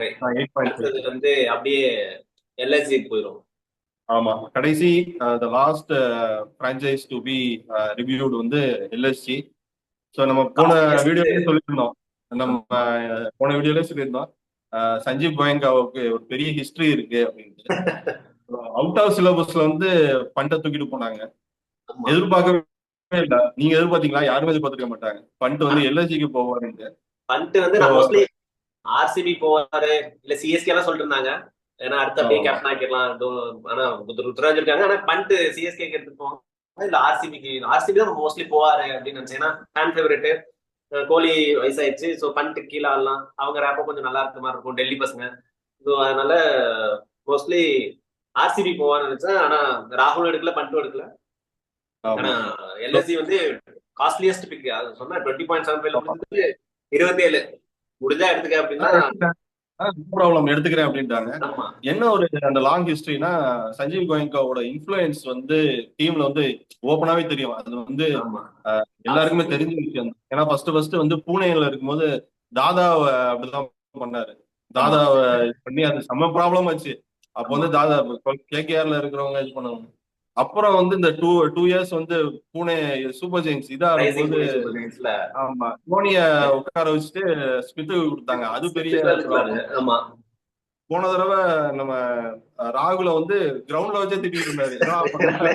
அடுத்தது 8.5. வந்து அப்படியே எல்எஸ்சிக்கு போயிடும். ஆமா, கடைசி the last franchise to be reviewed வந்து எல்எஸ்சி. ஸோ நம்ம போன காஸ்ட்லியஸ்ட். வீடியோலயே சொல்லியிருந்தோம். நம்ம போன வீடியோலயே சொல்லியிருந்தோம், சஞ்சீவ் கோயங்காவுக்கு ஒரு பெரிய ஹிஸ்டரி இருக்கு அப்படின்ட்டு. அவுட் ஆஃப் சிலபஸ்ல வந்து பண்ட தூக்கிட்டு போனாங்க. ஆமா. எதிர்பார்க்கவே இல்ல. நீங்க எதிர்பார்த்தீங்களா? யாருமே எதிர்பார்த்திருக்க மாட்டாங்க பண்ட் வந்து எல்எஸ்சிக்கு போவாருன்ட்டு. பண்ட் வந்து ஸோ நான் மோஸ்ட்லி ஆர்சிபி போவாரு இல்ல சிஎஸ்கே எல்லாம் சொல்லிட்டு இருந்தாங்க. ஏன்னா அடுத்து அப்படியே ஆமா. கேப்டன் ஆக்கிடலாம். ஆனா ருத்ராஜ் இருக்காங்க. ஆனா பண்ட் சிஎஸ்கே எடுத்துட்டு போவாங்க இல்ல ஆர்சிபிக்கு. ஆர்சிபி தான் மோஸ்ட்லி போவாரு அப்படின்னு நினைச்சேன். ஏன்னா ஃபேன் ஃபேவரட். கோலி வயசாயிடுச்சு. ஸோ பண்ட் கீழே ஆடலாம். அவங்க ரேப்போ கொஞ்சம் நல்லா இருக்க மாதிரி இருக்கும் டெல்லி பசங்க. ஸோ அதனால மோஸ்ட்லி ஆர்சிபி போவான்னு நினைச்சேன். ஆனா ராகுல் எடுக்கல, பண்ட்டும் எடுக்கல. ஆனா ஆமா. எல்எஸ்சி வந்து காஸ்ட்லியஸ்ட் பிக். அது சொன்னா 20.75 முடிஞ்சது 27. முடிஞ்சா எடுத்துக்க அப்படின்னா. ப்ராப்ளம் எடுத்துக்கிறேன் அப்படின்ட்டாங்க. ஆமா. என்ன ஒரு அந்த லாங் ஹிஸ்டரினா, சஞ்சீவ் கோயங்காவோட இன்ஃப்ளூயன்ஸ் வந்து டீம்ல வந்து ஓப்பனாவே தெரியும். அது வந்து ஆமா. எல்லாருக்குமே தெரிஞ்ச விஷயம் தான். ஏன்னா ஃபர்ஸ்ட் ஃபர்ஸ்ட் வந்து பூனேல இருக்கும்போது தாதாவை அப்படிதான் பண்ணாரு. ஆமா. தாதாவை பண்ணி அது செம்ம ப்ராப்ளம் ஆச்சு. அப்போ ஆமா. வந்து தாதா கேகேஆர்ல இருக்கிறவங்க இது பண்ணுவாங்க. அப்புறம் வந்து இந்த டூ டூ இயர்ஸ் வந்து பூனே சூப்பர் ஜெயின்ஸ் இதா ரைசிங் ஆடும்போது, புனே சூப்பர் ஜெயின்ஸ்ல ஆமா, தோனிய உட்கார வச்சுட்டு ஸ்மித்துக்கு கொடுத்தாங்க. அது பெரிய ஸ்மித் இருக்காரு. ப்ராப்ளம். ஆமா. போன தடவை நம்ம ராகுல வந்து கிரவுண்ட்ல வச்சே திட்டிட்டு இருந்தாரு. ஏன்னா பண்ணல.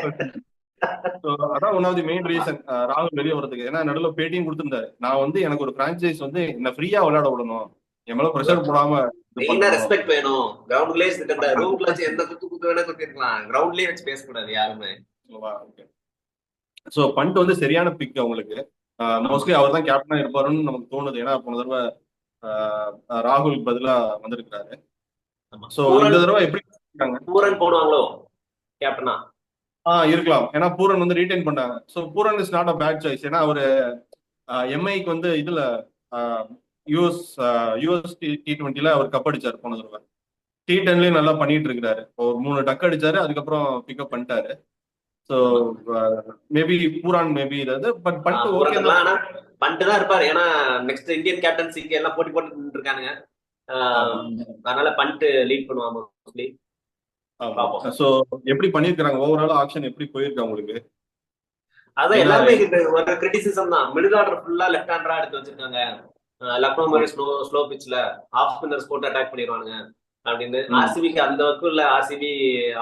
So, அதான் one of the main reason ராகுல் வெளியே வரதுக்கு. ஏன்னா நடுவில் பேட்டியும் கொடுத்திருந்தாரு. நான் வந்து எனக்கு ஒரு பிரான்ச்சைஸ் வந்து என்ன ஃப்ரீயா விளையாட விடணும், என் மேல ப்ரெஷர் போடாம இது மெயினா பண்ணணும். ரெஸ்பெக்ட் வேணும். கிரவுண்ட்லயே இந்த ரூம்ல வச்சு எந்த குத்து குத்து வேணா குத்திருக்கலாம். கிரவுண்ட்லயே வச்சு பேசக்கூடாது யாருமே. ஸோ பண்ட் வந்து சரியான பிக் அவங்களுக்கு. ஆமா. மோஸ்ட்லி அவர் தான் கேப்டனா இருப்பாருன்னு நமக்கு தோணுது. ஏன்னா போன தடவை ராகுல் பதிலா வந்திருக்கிறாரு. ஆமா. ஸோ இந்த பூரன். தடவை எப்படி இருக்காங்க? பூரன் போடுவாங்களோ கேப்டனா. இருக்கலாம். ஏன்னா பூரன் வந்து ரீடைன் பண்ணாங்க. So Pooran is not a bad choice. ஏன்னா அவரு எம்ஐக்கு வந்து இதுல யூஎஸ் யூஎஸ் T20ல அவர் கப் அடிச்சாரு போன தடவை. T10லயும் நல்லா பண்ணிட்டு இருக்கிறாரு. ஒரு 3 டக் அடிச்சாரு, அதுக்கப்புறம் பிக்கப் பண்ணிட்டாரு. ஸோ ஆமா. மேபி பூரான் மேபி இதாவது பட் பண்ணிட்டு ஓகே தான். பூரனுக்குலாம் ஆனா பண்ட் தான் இருப்பாரு. ஏன்னா நெக்ஸ்ட் இந்தியன் கேப்டன்சிக்கு எல்லாம் போட்டி போட்டு இருக்கானுங்க. ஆமா. அதனால பண்ட் லீட் பண்ணுவாங்க மோஸ்ட்லி. ஆமா. பாப்போம். ஸோ எப்படி பண்ணிருக்காங்க ஓவரால் ஆக்ஷன் எப்படி போயிருக்கு உங்களுக்கு? அதான் ஏன்னா எல்லாமே ஒரு கிரிட்டிசிசம் தான். மிடில் ஆர்டர் ஃபுல்லா லெஃப்ட் ஹேண்டரா எடுத்து வச்சிருக்காங்க. லக்னோ மாதிரி ஸ்லோ பிச்ல ஆஃப் ஸ்பின்னர்ஸ் போட்டு அட்டாக் பண்ணிடுவானுங்க அப்படின்னு. ம். ஆர்சிபிக்கு அந்த வரைக்கும் இல்ல. ஆர்சிபி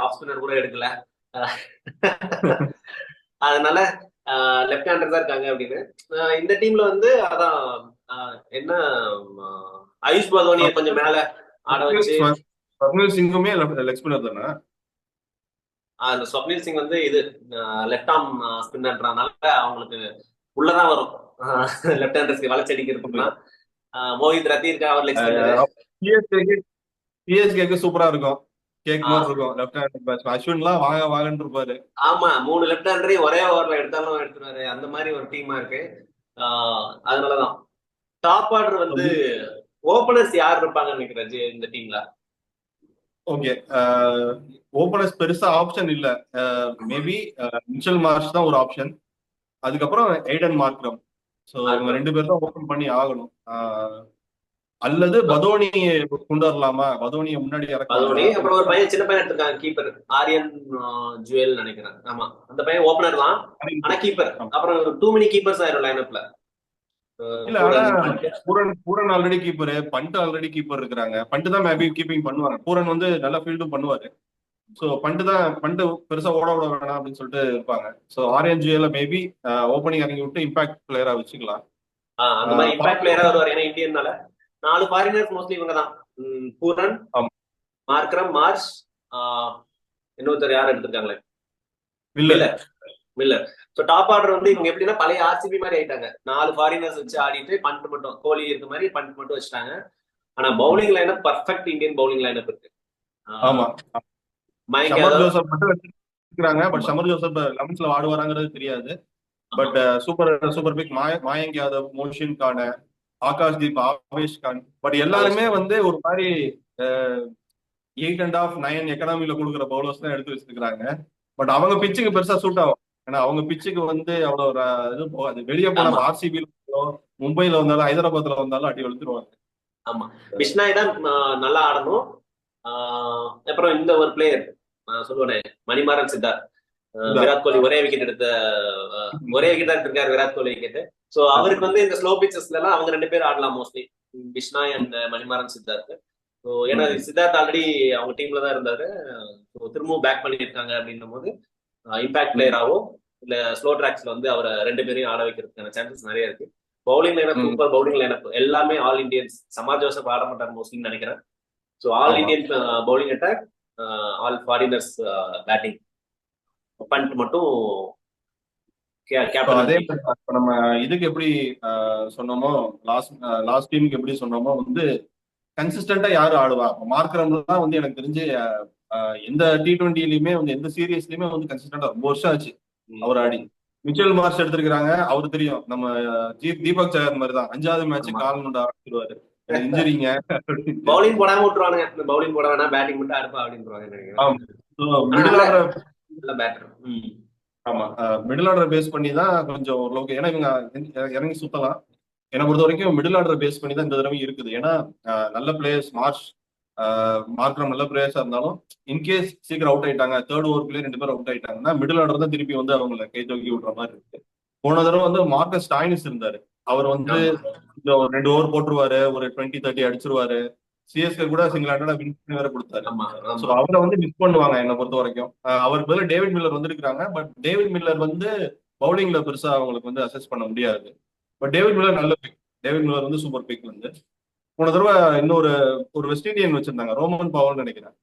ஆஃப் ஸ்பின்னர் கூட எடுக்கல. அதனால லெஃப்ட் ஹேண்டர் தான் இருக்காங்க அப்படின்னு. இந்த டீம்ல வந்து அதான் என்ன ஆயுஷ் பதோனியை கொஞ்சம் மேல ஆட வச்சு. ஸ்வப்னில் சிங்குமே லெக் ஸ்பின்னர் தானே? அந்த ஸ்வப்னில் சிங் வந்து இது லெஃப்ட் ஆர்ம் ஸ்பின்னர்ன்றதுனால அவங்களுக்கு உள்ளதான் வரும். லெஃப்ட் ஹேண்டர்ஸ்க்கு வளச்சடிக்கிறதுக்குலாம். மோஹித் ரத்தி இருக்கா, அவர் லெக் ஸ்பின்னரு. சிஎஸ்கேக்கு சிஎஸ்கேக்கு சூப்பரா இருக்கும். கேக் மாதிரி ஆஹ் இருக்கும் லெஃப்ட் ஹேண்ட் பேட்ஸ்மேன். அஸ்வின்லாம் வாங்க வாங்கன்னு இருப்பாரு. ஆமா, 3 லெஃப்ட் ஹேண்டரையும் ஒரே ஓவர்ல எடுத்தாலும் எடுத்துருவாரு. அந்த மாதிரி ஒரு டீமா இருக்கு. அதனாலதான் டாப் ஆர்டர் வந்து ஓபனர்ஸ் யார் இருப்பாங்கன்னு நினைக்கிறது இந்த டீம்ல. ஓகே. ஓபனர்ஸ் பெருசா ஆப்ஷன் இல்ல. மேபி மிச்சல் மார்ஷ் தான் ஒரு ஆப்ஷன். அதுக்கப்புறம் எய்டன் மார்க்ரம். ஸோ இவங்க மார்க்ரம். 2 பேர் தான் ஓபன் பண்ணி ஆகணும். அல்லது பதோனி கொண்டு வரலாமா? பதோனியை முன்னாடி இறக்கலாமா பதோனி. அப்படின்னு. அப்புறம் ஒரு பையன், சின்ன பையன் எடுத்திருக்காங்க கீப்பர். ஆரியன் ஜுவல் நினைக்கிறேன். ஆமா, அந்த பையன் ஓபனர் தான். ஆனா கீப்பர். அப்புறம் டூ மெனி கீப்பர்ஸ் ஆயிரும் லைன் அப்ல. இல்ல, ஆனா Pooran Pant. Pooran Pooran already keeper, Pant already keeper இருக்கிறாங்க. பண்ட் தான் மேபி கீப்பிங் பண்ணுவாங்க. பூரன் வந்து நல்ல ஃபீல்டும் பண்ணுவாரு. ஸோ பண்ட் பெருசா ஓட விட வேணாம் அப்படின்னு சொல்லிட்டு இருப்பாங்க. ஸோ ஆர்என்ஜிஎல மேபி ஓப்பனிங் இறங்கி விட்டு இம்பாக்ட் பிளேயரா வச்சுக்கலாம். அந்த மாதிரி இம்பாக்ட் பிளேயரா பாக்குறோம். வருவார். ஏன்னா இந்தியன்னால 4 ஃபாரினர்ஸ் மோஸ்ட்லி இவங்க தான். பூரன், ஆமா. மார்க்ரம், மார்ஷ், இன்னொருத்தர் யார் எடுத்திருக்காங்களே, Miller. Miller. Miller. So top order வந்து இவங்க எப்படின்னா பழைய ஆர்சிபி மாதிரி ஆயிட்டாங்க. 4 ஃபாரினர்ஸ் வச்சு ஆடிட்டு பண்ட் மட்டும், கோலி இருக்க மாதிரி பண்ட் மட்டும் வச்சுட்டாங்க. ஆனா bowling lineup perfect Indian bowling lineup இருக்கு. ஆமா. மயங்க் ஷமர் யாதவ். ஜோசப் மட்டும் வச்சிருக்காங்க. பட் ஆமா. ஷமர் ஜோசப் லெவன்ஸ்ல ஆடுவாராங்கிறது தெரியாது. ஆமா. But super super pick Mayank Yadav, Mohsin Khan, Akashdeep, Avesh Khan. But எல்லாருமே வந்து ஒரு மாதிரி 8.5 9 எக்கனாமில கொடுக்குற பவுலர்ஸ் தான் எடுத்து வச்சிருக்காங்க. பட் அவங்க பிச்சுக்கு பெருசா சூட் ஆகும். ஏன்னா அவங்க பிச்சுக்கு வந்து அவ்வளவு இது போகாது. வெளியே போன ஆமா. ஆர்சிபி மும்பைல வந்தாலும் ஹைதராபாத்ல வந்தாலும் அடி வெளுத்துருவாங்க. ஆமா, பிஷ்னாய் தான் நல்லா ஆடணும். அப்புறம் இந்த ஒரு பிளேயர் சொல்லுவேனே, மணிமாறன் சித்தார்த். விராட் கோலி ஒரே விக்கெட் எடுத்த ஒரே விக்கெட் தான் எடுத்திருக்காரு விராட் கோலி விக்கெட். சோ அவருக்கு வந்து இந்த ஸ்லோ பிச்சஸ்ல எல்லாம் அவங்க 2 பேரும் ஆடலாம் mostly, Bishnoi and Manimaran Siddharth. So ஏன்னா சித்தார்த் ஆல்ரெடி அவங்க டீம்ல தான் இருந்தாரு. திரும்பவும் பேக் பண்ணியிருக்காங்க அப்படின்னும் போது இம்பாக்ட் பிளேயராவோ இல்ல ஸ்லோ டிராக்ஸ்ல வந்து அவரை 2 பேரையும் ஆட வைக்கிறதுக்கான சான்சஸ் நிறைய இருக்கு. Bowling lineup super, bowling lineup எல்லாமே ஆல் இண்டியன்ஸ். சமாஜ் ஜோசப் ஆட மாட்டார் மோஸ்ட்லி நினைக்கிறேன். So all Indian bowling attack, all foreigners batting. Pant மட்டும் அதே நம்ம இதுக்கு எப்படி சொன்னோமோ, லாஸ்ட் டீமுக்கு எப்படி சொன்னோமோ வந்து கன்சிஸ்டன்டா யாரு ஆடுவா. மார்க்ரம்லாம் வந்து எனக்கு தெரிஞ்சு எந்த T20லயுமே வந்து எந்த சீரியஸ்லயுமே வந்து கன்சிஸ்டன்டா ரொம்ப வருஷம் ஆச்சு அவர் ஆடி. மிச்சல் மார்ஷ் எடுத்திருக்கிறாங்க, அவரு தெரியும் நம்ம தீபக் சகர் மாதிரி தான் 5வது மேட்ச் கால் கொண்டு ஆரம்பிச்சிருவாரு, இன்ஜுரிங்க. பவுலிங் போடாம விட்டுருவானுங்க, பவுலிங் போட வேணா பேட்டிங் மட்டும் ஆடுப்பா அப்படின்னு பேட்டர். ஆமா, மிடில் ஆர்டர் பேஸ் பண்ணி தான் கொஞ்சம் ஓரளவுக்கு, ஏன்னா இவங்க இறங்கி சுத்தலாம். என்னை பொறுத்த வரைக்கும் மிடில் ஆர்டர் பேஸ் பண்ணி தான் இந்த தடவை இருக்குது. ஏன்னா நல்ல பிளேயர்ஸ் மார்க்ரம் நல்ல பிளேயர்ஸா இருந்தாலும் இன்கேஸ் சீக்கிரம் அவுட் ஆயிட்டாங்க, தேர்ட் ஓவருக்குள்ளே 2 பேரும் அவுட் ஆயிட்டாங்கன்னா மிடில் ஆர்டர் தான் திருப்பி வந்து அவங்களை கை தூக்கி விடுற மாதிரி இருக்கு. போன தடவை வந்து மார்க்கஸ் ஸ்டாயினிஸ் இருந்தாரு, அவர் வந்து 2 ஓவர் போட்டுருவாரு, ஒரு 20-30 அடிச்சிருவாரு. சிஎஸ்கே கூட சிங்கிள் ஹேண்டடா வின் பண்ணி வேற கொடுத்தாரு. சோ அவரை வந்து மிஸ் பண்ணுவாங்க என்னை பொறுத்த வரைக்கும். அவருக்கு பதில் டேவிட் மில்லர் வந்திருக்காங்க, பட் டேவிட் மில்லர் வந்து பவுலிங்ல பெருசா அவங்களுக்கு வந்து அசஸ் பண்ண முடியாது. பட் டேவிட் மில்லர் நல்ல பிக், டேவிட் மில்லர் வந்து சூப்பர் பிக். வந்து போன தடவை இன்னொரு வெஸ்ட் இண்டியன் வச்சிருந்தாங்க, ரோமன் பவல் நினைக்கிறேன்.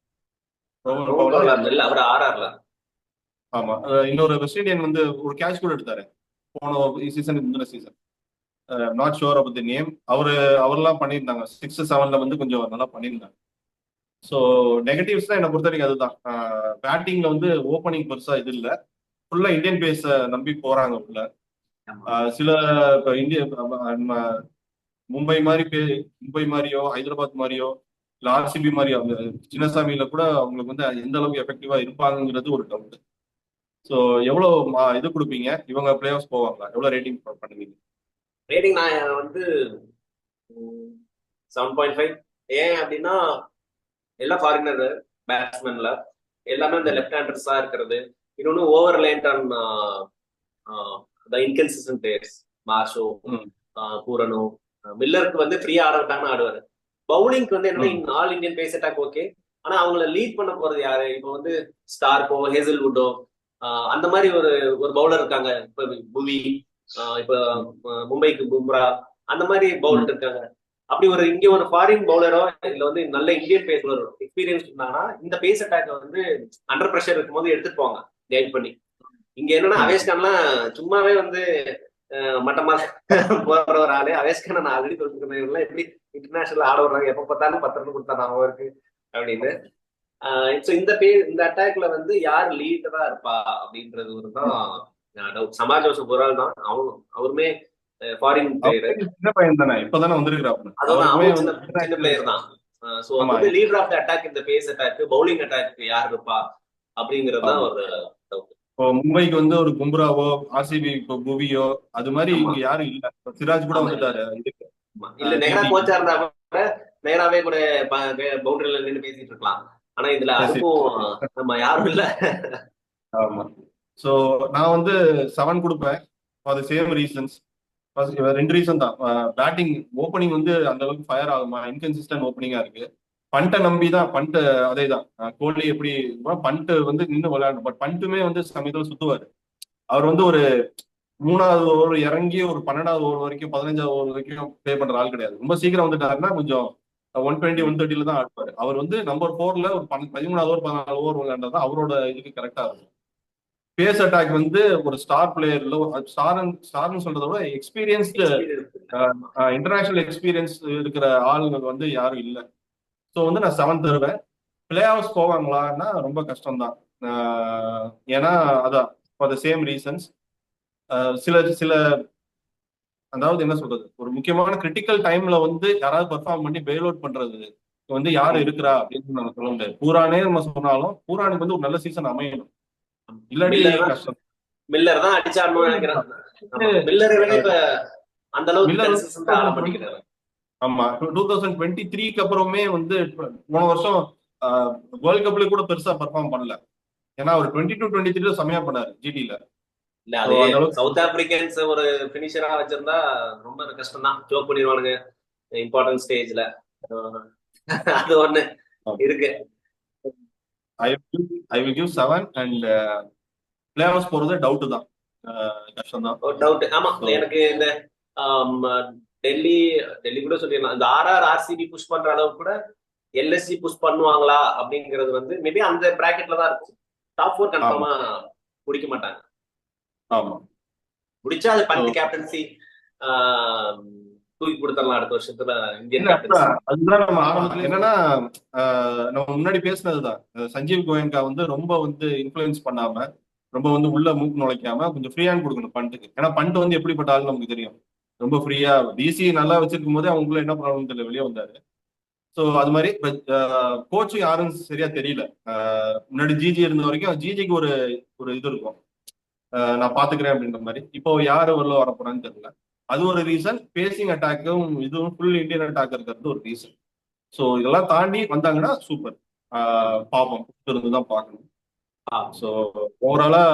ஆமா, இன்னொரு வெஸ்ட் இண்டியன் வந்து ஒரு கேட்ச் கூட எடுத்தாரு போன சீசன், முந்தின season. Not sure about the name. அவர்லாம் பண்ணியிருந்தாங்க 6-7ல வந்து கொஞ்சம் நல்லா பண்ணியிருந்தாங்க. ஸோ நெகட்டிவ்ஸ் தான் என்னை பொறுத்த வரைக்கும் அதுதான். பேட்டிங்ல வந்து ஓப்பனிங் பெருசா இது இல்லை, ஃபுல்லா இந்தியன் பேஸ நம்பி போறாங்க உள்ள. சில இப்போ மும்பை மாதிரியோ ஹைதராபாத் மாதிரியோ இல்ல ஆர்சிபி மாதிரியோ சின்னசாமியில கூட அவங்களுக்கு வந்து எந்த அளவுக்கு எஃபெக்டிவா இருப்பாங்கிறது ஒரு டவுட். ஸோ எவ்வளவு இது கொடுப்பீங்க, இவங்க பிளே ஆஃப் போவாங்களா, எவ்வளவு ரேட்டிங் பண்ணுவீங்க? ரேட்டிங் நான் வந்து 7.5. ஏன் அப்படின்னா எல்லாம் ஃபாரினர் பேட்ஸ்மேன்ல எல்லாமே அந்த லெஃப்ட் ஹேண்டர்ஸா இருக்கிறது. இன்னொன்னு over land on inconsistent players. மார்ஷோ, பூரனோ, மில்லருக்கு வந்து ஃப்ரீயா ஆட விட்டாங்கன்னு ஆடுவாரு. பவுலிங்க்கு வந்து என்னன்னா all Indian pace attack okay, ஆனா அவங்கள லீட் பண்ண போறது யாரு? இப்போ வந்து ஸ்டார்கோ, ஹேசல்வுட்டோ அந்த மாதிரி ஒரு பவுலர் இருக்காங்க. இப்ப புவி, இப்ப மும்பைக்கு பும்ரா, அந்த மாதிரி பவுலர் இருக்காங்க. அப்படி இங்க ஒரு ஃபாரின் பவுலரோ இல்ல வந்து நல்ல இந்தியன் பேசலரோ எக்ஸ்பீரியன்ஸ் இருந்தாங்கன்னா இந்த பேஸ் அட்டாக் வந்து அண்டர் பிரஷர் இருக்கும்போது எடுத்துட்டு போவாங்க கைட் பண்ணி. இங்க என்னன்னா அவேஷ்கான்லாம் சும்மாவே வந்து மட்டமா போற ஒரு ஆளு. அவேஷ்கான் நான் ஆல்ரெடி சொல்லிருக்கேன், எப்படி இன்டர்நேஷனல் ஆட வர்றாங்க, எப்ப பார்த்தாலும் 10 ரன் கொடுத்தாங்க அவருக்கு அப்படின்னு. இந்த அட்டாக்ல வந்து யார் லீடரா இருப்பா அப்படின்றது ஒரு தான் டவுட். சமாஜ் ஜோசப் ஒரு ஆள் தான், அவருமே ஃபாரின் பிளேயர், சின்ன பையன் தானே, இப்பதானே வந்திருக்கிறாரு. அதான் சின்ன பிளேயர் தான். சோ வந்து லீடர் ஆஃப் த அட்டாக், இந்த பேஸ் அட்டாக், பவுலிங் அட்டாக் யார் இருப்பா அப்படிங்கிறது தான் ஒரு டவுட். இப்போ மும்பைக்கு வந்து ஒரு கும்ராவோ ஆர்சிபி இப்போ புவியோ அது மாதிரி இங்க யாரும் இல்ல. சிராஜ் கூட வந்துட்டாரு. இல்ல நேரா கோச்சா இருந்தா கூட நேராவே கூட பவுண்டரியில நின்று பேசிட்டு இருக்கலாம். ஆனா இதுல அதுக்கும் நம்ம யாரும் இல்ல. ஆமா, சோ நான் வந்து 7 கொடுப்பேன். For the same reasons. 2 reason தான். பேட்டிங் ஓப்பனிங் வந்து அந்த அளவுக்கு ஃபயர் ஆகுமா, இன்கன்சிஸ்டன்ட் ஓப்பனிங்கா இருக்கு. பண்ட்டை நம்பி தான், பண்ட் அதே தான். கோலி எப்படி பண்ட் வந்து நின்று விளையாடணும், பட் பண்ட்டுமே வந்து சமயத்துல சுத்துவாரு. அவர் வந்து ஒரு 3வது ஓவர் இறங்கி ஒரு 12வது ஓவர் வரைக்கும் 15வது ஓவர் வரைக்கும் பிளே பண்ற ஆள் கிடையாது. ரொம்ப சீக்கிரம் வந்துட்டாருன்னா கொஞ்சம் 120 130 தான் ஆடுவாரு. அவர் வந்து நம்பர் 4ல ஒரு 13வது ஓவர் 14 ஓவர் விளையாண்டா அவரோட இதுக்கு கரெக்டா இருக்கும். பேஸ் அட்டாக் வந்து ஒரு ஸ்டார் பிளேயர்ல ஸ்டார்னு சொல்றத விட எக்ஸ்பீரியன்ஸ்டு இன்டர்நேஷனல் எக்ஸ்பீரியன்ஸ் இருக்கிற ஆளுங்க வந்து யாரும் இல்லை. ஸோ வந்து நான் 7 தருவேன். பிளே ஆஃப்ஸ் போவாங்களான்னா ரொம்ப கஷ்டம்தான். ஏன்னா அதான் ஃபார் த சேம் ரீசன்ஸ். சில அதாவது என்ன சொல்றது, ஒரு முக்கியமான கிரிட்டிக்கல் டைம்ல வந்து யாராவது பெர்ஃபார்ம் பண்ணி பெயில் அவுட் பண்றது வந்து யாரு இருக்கிறா அப்படின்னு நம்ம சொல்ல முடியாது. பூரானே நம்ம சொன்னாலும் பூரானுக்கு வந்து ஒரு நல்ல சீசன் அமையணும், இல்லாட்டி கஷ்டம். மில்லர் தான் அடிச்சாடணும்னு நினைக்கிறேன். மில்லர் இப்ப அந்த அளவுக்கு ஆமா 2023க்கு அப்புறமே வந்து போன வருஷம் வேர்ல்ட் கப்ல கூட பெருசா பெர்ஃபார்ம் பண்ணல. ஏன்னா அவர் 22-23 செமையா பண்ணாரு ஜிடில. இல்ல ஸோ அது அந்த அளவுக்கு. சவுத் ஆப்பிரிக்கன்ஸ் ஒரு பினிஷரா வச்சிருந்தா ரொம்ப கஷ்டம் தான், ஜோக் பண்ணிடுவானுங்க இம்பார்ட்டன்ட் ஸ்டேஜ்ல. அது ஒண்ணு இருக்கு. I will give 7 and play off போறது டவுட் தான், கஷ்டம் தான். ஒரு டவுட். ஆமா, எனக்கு இந்த டெல்லி டெல்லி கூட சொல்லிடலாம், இந்த ஆர்சிபி புஷ் பண்ற அளவுக்கு கூட எல்எஸ்சி புஷ் பண்ணுவாங்களா அப்படிங்கிறது வந்து மேபி அந்த பிராக்கெட்ல தான் இருக்கும். டாப் 4 கன்ஃபார்மா முடிக்க மாட்டாங்க. ஆமா, முடிச்சா அது பந்து கேப்டன்சி தூக்கி கொடுத்துடலாம் அடுத்த வருஷத்துல இந்தியன் கேப்டன்சி. அதுதான் நம்ம ஆரம்பத்துல என்னன்னா நம்ம முன்னாடி பேசினதுதான், சஞ்சீவ் கோயங்கா வந்து ரொம்ப வந்து இன்ஃபுளுன்ஸ் பண்ணாம, ரொம்ப வந்து உள்ள மூக்கு நுழைக்காம கொஞ்சம் ஃப்ரீயான்னு கொடுக்கணும் பண்ட்டுக்கு. ஏன்னா பண்ட் வந்து எப்படிப்பட்ட ஆள் நமக்கு தெரியும். ரொம்ப ஃப்ரீயா டிசி நல்லா வச்சிருக்கும் போதே அவங்களுக்குள்ள என்ன ப்ராப்ளம் தெரியல, வெளியே வந்தாரு. ஸோ அது மாதிரி கோச்சும் யாரும் சரியா தெரியல. முன்னாடி ஜிஜி இருந்த வரைக்கும் ஜிஜிக்கு ஒரு ஒரு இது இருக்கும், நான் பாத்துக்கிறேன் அப்படின்ற மாதிரி. இப்போ யாரு உள்ள வர போறான்னு தெரியல. அது ஒரு ரீசன். பேசிங் அட்டாக்கும் இதுவும் ஃபுல் இந்தியன் அட்டாக் இருக்கிறது ஒரு ரீசன். ஸோ இதெல்லாம் தாண்டி வந்தாங்கன்னா சூப்பர். பார்ப்போம், இருந்து தான் பார்க்கணும். ஸோ ஓவராலா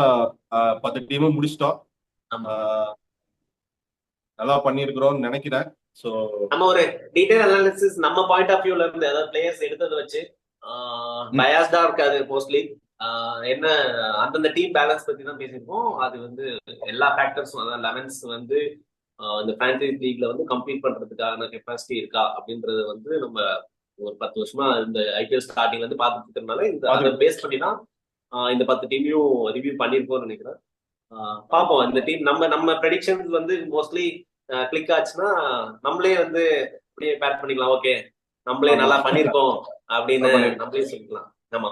10 டீமும் முடிச்சிட்டோம். நல்லா பண்ணியிருக்கிறோம்னு நினைக்கிறேன். ஸோ நம்ம ஒரு டீடைல் அனாலிசிஸ் நம்ம பாயிண்ட் ஆஃப் வியூல இருந்து, அதாவது பிளேயர்ஸ் எடுத்ததை வச்சு பயாஸ்டா இருக்காது மோஸ்ட்லி. என்ன அந்தந்த டீம் பேலன்ஸ் பத்தி தான் பேசியிருக்கோம். அது வந்து எல்லா ஃபேக்டர்ஸும், அதாவது 11s வந்து இந்த பிரான்சைஸ் லீக்ல வந்து கம்ப்ளீட் பண்றதுக்கான கெப்பாசிட்டி இருக்கா அப்படின்றது வந்து நம்ம ஒரு 10 வருஷமா இந்த ஐபிஎல் ஸ்டார்டிங்ல இருந்து பார்த்துட்டு இருக்கிறதுனால இந்த அதை பேஸ் பண்ணி தான் இந்த 10 டீமையும் ரிவ்யூ பண்ணியிருக்கோம்னு நினைக்கிறேன். பார்ப்போம் இந்த டீம் நம்ம ப்ரெடிக்ஷன்ஸ் வந்து மோஸ்ட்லி கிளிக் ஆச்சுன்னா நம்மளே வந்து அப்படியே பேட் பண்ணிக்கலாம். ஓகே, நம்மளே நல்லா பண்ணிருக்கோம் அப்படின்னு நம்மளே சொல்லிக்கலாம். ஆமா.